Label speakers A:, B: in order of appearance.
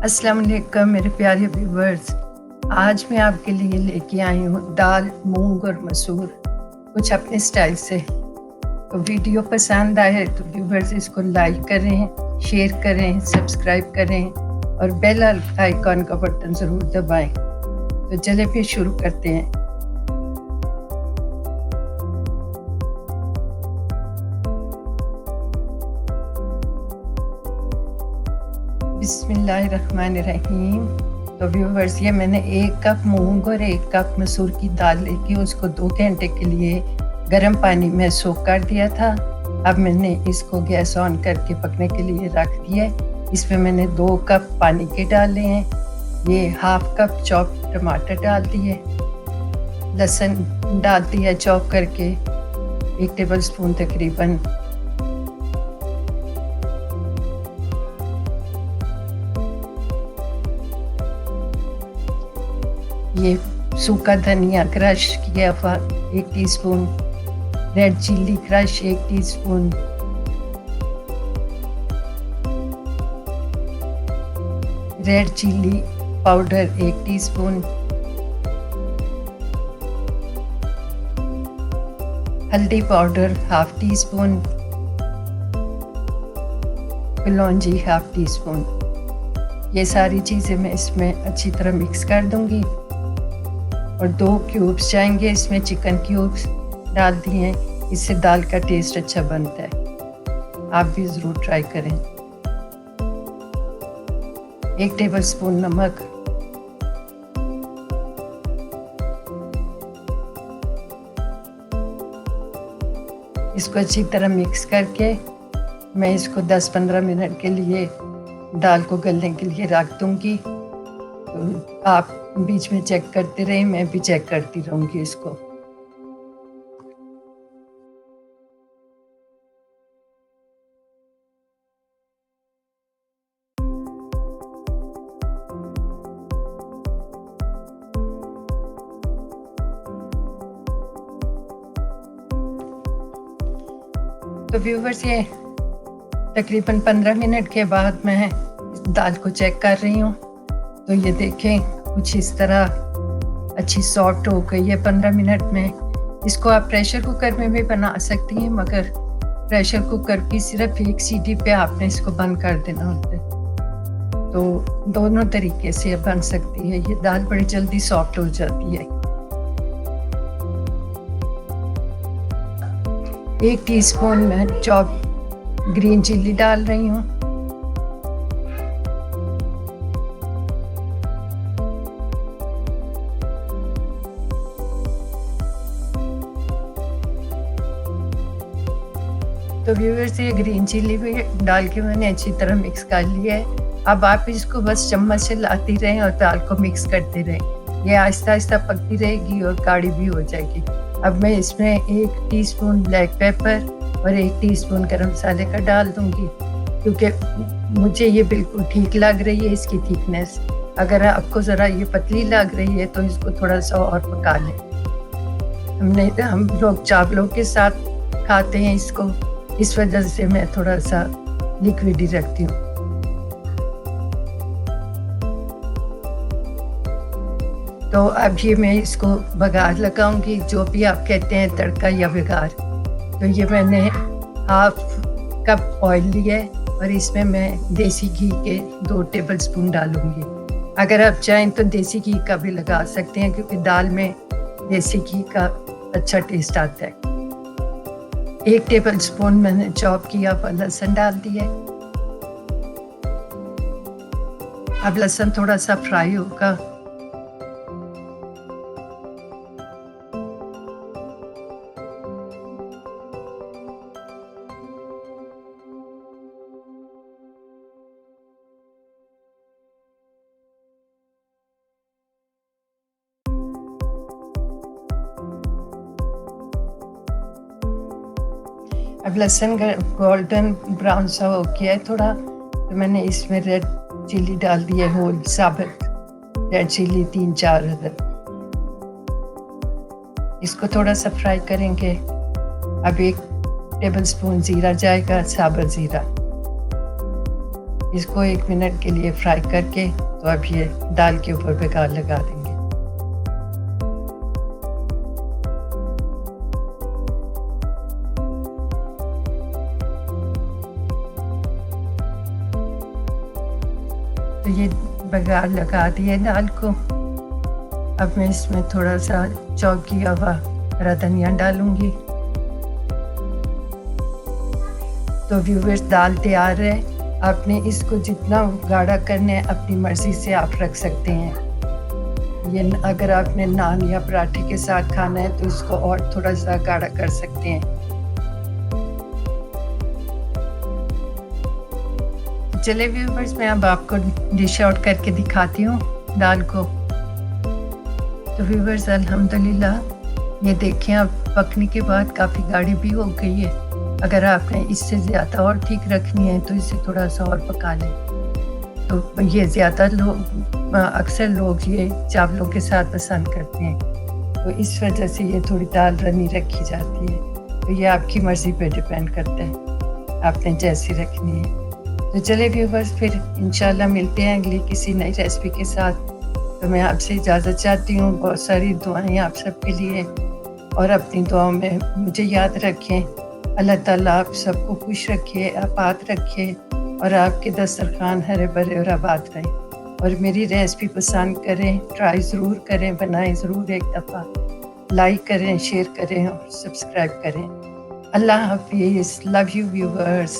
A: अस्सलाम वालेकुम मेरे प्यारे व्यूवर्स। आज मैं आपके लिए लेके आई हूँ दाल, मूंग और मसूर, कुछ अपने स्टाइल से। तो वीडियो पसंद आए तो व्यूवर्स इसको लाइक करें, शेयर करें, सब्सक्राइब करें और बेल आइकॉन का बटन ज़रूर दबाएं। तो चले फिर शुरू करते हैं। बिस्मिल्लाहिर्रहमानिर्रहीम। तो व्यूवर्स, ये मैंने 1 कप मूंग और 1 कप मसूर की दाल लेके उसको 2 घंटे के लिए गर्म पानी में सोख कर दिया था। अब मैंने इसको गैस ऑन करके पकने के लिए रख दिया है। इसमें मैंने 2 कप पानी के डाले हैं। ये हाफ कप चॉप टमाटर डाल दिए, लहसुन डाल दिया चॉप करके 1 टेबल स्पून तकरीबन। ये सूखा धनिया क्रश किया हुआ 1 teaspoon, red chilli crush 1 teaspoon, red chilli powder 1 teaspoon, हल्दी पाउडर हाफ टीस्पून, कलौंजी हाफ टीस्पून। ये सारी चीज़ें मैं इसमें अच्छी तरह मिक्स कर दूंगी। और 2 क्यूब्स जाएंगे इसमें, चिकन क्यूब्स डाल दिए हैं। इससे दाल का टेस्ट अच्छा बनता है, आप भी ज़रूर ट्राई करें। 1 टेबल स्पून नमक, इसको अच्छी तरह मिक्स करके मैं इसको 10-15 मिनट के लिए दाल को गलने के लिए रख दूंगी। तो आप बीच में चेक करते रहें, मैं भी चेक करती रहूंगी इसको। तो व्यूवर्स, ये तकरीबन 15 मिनट के बाद मैं दाल को चेक कर रही हूँ। तो ये देखें, कुछ इस तरह अच्छी सॉफ्ट हो गई है 15 मिनट में। इसको आप प्रेशर कुकर में भी बना सकती हैं, मगर प्रेशर कुकर की सिर्फ 1 सीटी पे आपने इसको बंद कर देना होता है। तो दोनों तरीके से बन सकती है। ये दाल बड़ी जल्दी सॉफ्ट हो जाती है। 1 टीस्पून मैं चॉप ग्रीन चिल्ली डाल रही हूँ। तो व्यूअर्स, ये ग्रीन चिल्ली भी डाल के मैंने अच्छी तरह मिक्स कर लिया है। अब आप इसको बस चम्मच से लाती रहें और दाल को मिक्स करते रहें। ये आहिस्ता आहिस्ता पकती रहेगी और गाढ़ी भी हो जाएगी। अब मैं इसमें 1 टीस्पून ब्लैक पेपर और 1 टीस्पून गरम मसाले का डाल दूंगी, क्योंकि मुझे ये बिल्कुल ठीक लग रही है इसकी थिकनेस। अगर आपको ज़रा ये पतली लग रही है तो इसको थोड़ा सा और पका लें। हम लोग चावलों के साथ खाते हैं इसको, इस वजह से मैं थोड़ा सा लिक्विड ही रखती हूँ। तो अब ये मैं इसको बघार लगाऊंगी, जो भी आप कहते हैं, तड़का या बघार। तो ये मैंने हाफ कप ऑयल लिया है और इसमें मैं देसी घी के 2 टेबल स्पून डालूंगी। अगर आप चाहें तो देसी घी का भी लगा सकते हैं, क्योंकि दाल में देसी घी का अच्छा टेस्ट आता है। 1 टेबल स्पून मैंने चॉप किया हुआ लहसुन डाल दिया। अब लहसुन थोड़ा सा फ्राई होगा। अब लहसुन गोल्डन ब्राउन सा हो गया है थोड़ा, तो मैंने इसमें रेड चिल्ली डाल दी है, होल साबुत रेड चिल्ली 3-4 अदद। इसको थोड़ा सा फ्राई करेंगे। अब 1 टेबल स्पून ज़ीरा जाएगा, साबुत ज़ीरा। इसको 1 मिनट के लिए फ्राई करके तो अब ये दाल के ऊपर बघार लगा देंगे। तो ये बघार लगा दिए दाल को। अब मैं इसमें थोड़ा सा चॉप किया हुआ हरा धनिया डालूंगी। तो व्यूअर्स, दाल तैयार है। आपने इसको जितना गाढ़ा करना है अपनी मर्ज़ी से आप रख सकते हैं। ये अगर आपने नान या पराठे के साथ खाना है तो इसको और थोड़ा सा गाढ़ा कर सकते हैं। चलिए व्यूअर्स, मैं अब आपको डिश आउट करके दिखाती हूँ दाल को। तो व्यूअर्स, अल्हम्दुलिल्लाह ये देखें अब पकने के बाद काफ़ी गाढ़ी भी हो गई है। अगर आपने इससे ज़्यादा और ठीक रखनी है तो इसे थोड़ा सा और पका लें। तो ये ज़्यादा लोग अक्सर लोग ये चावलों के साथ पसंद करते हैं, तो इस वजह से ये थोड़ी दाल रनी रखी जाती है। तो ये आपकी मर्ज़ी पे डिपेंड करता है, आपने जैसी रखनी है। तो चलिए व्यूअर्स, फिर इंशाल्लाह मिलते हैं अगली किसी नई रेसिपी के साथ। तो मैं आपसे इजाज़त चाहती हूँ। बहुत सारी दुआएं आप सबके लिए, और अपनी दुआओं में मुझे याद रखें। अल्लाह ताला आप सबको खुश रखे, आबाद रखे, और आपके दस्तरखान हरे भरे और आबाद रहे। और मेरी रेसिपी पसंद करें, ट्राई ज़रूर करें, बनाएं ज़रूर एक दफ़ा, लाइक करें, शेयर करें और सब्सक्राइब करें। अल्लाह हाफ़िज़। Love you viewers.